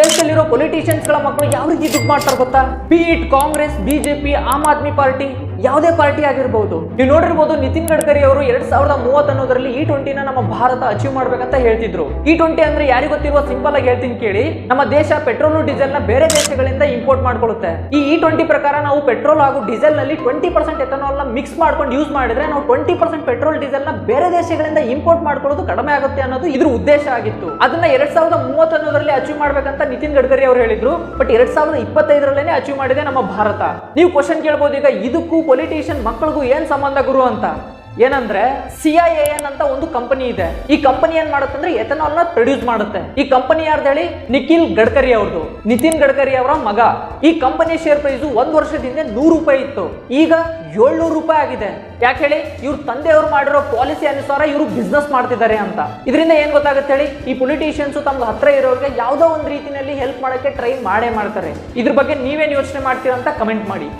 ದೇಶದಲ್ಲಿರೋ politicians ಗಳ ಮಕ್ಕಳು ಯಾವ ರೀತಿ ದುಡ್ಡು ಮಾಡ್ತಾರೆ ಗೊತ್ತಾ? B it Congress, BJP, Aam Aadmi party, ಯಾವುದೇ ಪಾರ್ಟಿ ಆಗಿರಬಹುದು. ನೀವು ನೋಡಿರ್ಬೋದು ನಿತಿನ್ ಗಡ್ಕರಿ ಅವರು 2030 ಅನ್ನೋದ್ರಲ್ಲಿ E20 ನಮ್ಮ ಭಾರತ ಅಚೀವ್ ಮಾಡ್ಬೇಕಂತ ಹೇಳ್ತಿದ್ರು. E20 ಅಂದ್ರೆ ಯಾರಿಗೂ ಗೊತ್ತಿರುವ ಸಿಂಪಲ್ ಆಗಿ ಹೇಳ್ತೀನಿ ಕೇಳಿ. ನಮ್ಮ ದೇಶ ಪೆಟ್ರೋಲ್ ಡೀಸೆಲ್ ನ ಬೇರೆ ದೇಶಗಳಿಂದ ಇಂಪೋರ್ಟ್ ಮಾಡ್ಕೊಳ್ಳುತ್ತೆ. ಈ E20 ಪ್ರಕಾರ ನಾವು ಪೆಟ್ರೋಲ್ ಹಾಗೂ ಡೀಸೆಲ್ ನಲ್ಲಿ 20% ಎಥನಾಲ್ ನ ಮಿಕ್ಸ್ ಮಾಡ್ಕೊಂಡು ಯೂಸ್ ಮಾಡಿದ್ರೆ ನಾವು 20% ಪೆಟ್ರೋಲ್ ಡೀಸೆಲ್ ನ ಬೇರೆ ದೇಶಗಳಿಂದ ಇಂಪೋರ್ಟ್ ಮಾಡ್ಕೊಳ್ಳೋದು ಕಡಿಮೆ ಆಗುತ್ತೆ ಅನ್ನೋದು ಇದ್ರ ಉದ್ದೇಶ ಆಗಿತ್ತು. ಅದನ್ನ 2030 ಅನ್ನೋದ್ರಲ್ಲಿ ಅಚೀವ್ ಮಾಡ್ಬೇಕಂತ ನಿತಿನ್ ಗಡ್ಕರಿ ಅವರು ಹೇಳಿದ್ರು. ಬಟ್ 2025 ಅಚೀವ್ ಮಾಡಿದೆ ನಮ್ಮ ಭಾರತ. ನೀವು ಕ್ವಶನ್ ಕೇಳಬಹುದು, ಈಗ ಇದಕ್ಕೂ ಪೊಲಿಟಿಷಿಯನ್ ಮಕ್ಕಳಿಗೂ ಏನ್ ಸಂಬಂಧ ಗುರು ಅಂತ. ಏನಂದ್ರೆ CIAN ಅಂತ ಒಂದು ಕಂಪನಿ ಇದೆ. ಈ ಕಂಪನಿ ಏನ್ ಮಾಡುತ್ತಂದ್ರೆ ಎಥನಾಲ್ ನ ಪ್ರೊಡ್ಯೂಸ್ ಮಾಡುತ್ತೆ. ಈ ಕಂಪನಿ ಯಾರ್ದು ಹೇಳಿ? ನಿಖಿಲ್ ಗಡ್ಕರಿ ಅವ್ರದ್ದು, ನಿತಿನ್ ಗಡ್ಕರಿ ಅವರ ಮಗ. ಈ ಕಂಪನಿ ಶೇರ್ ಪ್ರೈಸ್ 1 ವರ್ಷದಿಂದ 100 ರೂಪಾಯಿ ಇತ್ತು, ಈಗ 700 ರೂಪಾಯಿ ಆಗಿದೆ. ಯಾಕೆ ಹೇಳಿ? ಇವ್ರ ತಂದೆಯವರು ಮಾಡಿರೋ ಪಾಲಿಸಿ ಅನುಸಾರ ಇವರು ಬಿಸ್ನೆಸ್ ಮಾಡ್ತಿದ್ದಾರೆ ಅಂತ. ಇದರಿಂದ ಏನ್ ಗೊತ್ತಾಗುತ್ತೆ ಹೇಳಿ? ಈ ಪೊಲಿಟಿಷಿಯನ್ಸ್ ತಮ್ಗೆ ಹತ್ರ ಇರೋರಿಗೆ ಯಾವ್ದೋ ಒಂದು ರೀತಿಯಲ್ಲಿ ಹೆಲ್ಪ್ ಮಾಡಕ್ಕೆ ಟ್ರೈ ಮಾಡೇ ಮಾಡ್ತಾರೆ. ಇದ್ರ ಬಗ್ಗೆ ನೀವೇನ್ ಯೋಚನೆ ಮಾಡ್ತೀರಾ ಅಂತ ಕಮೆಂಟ್ ಮಾಡಿ.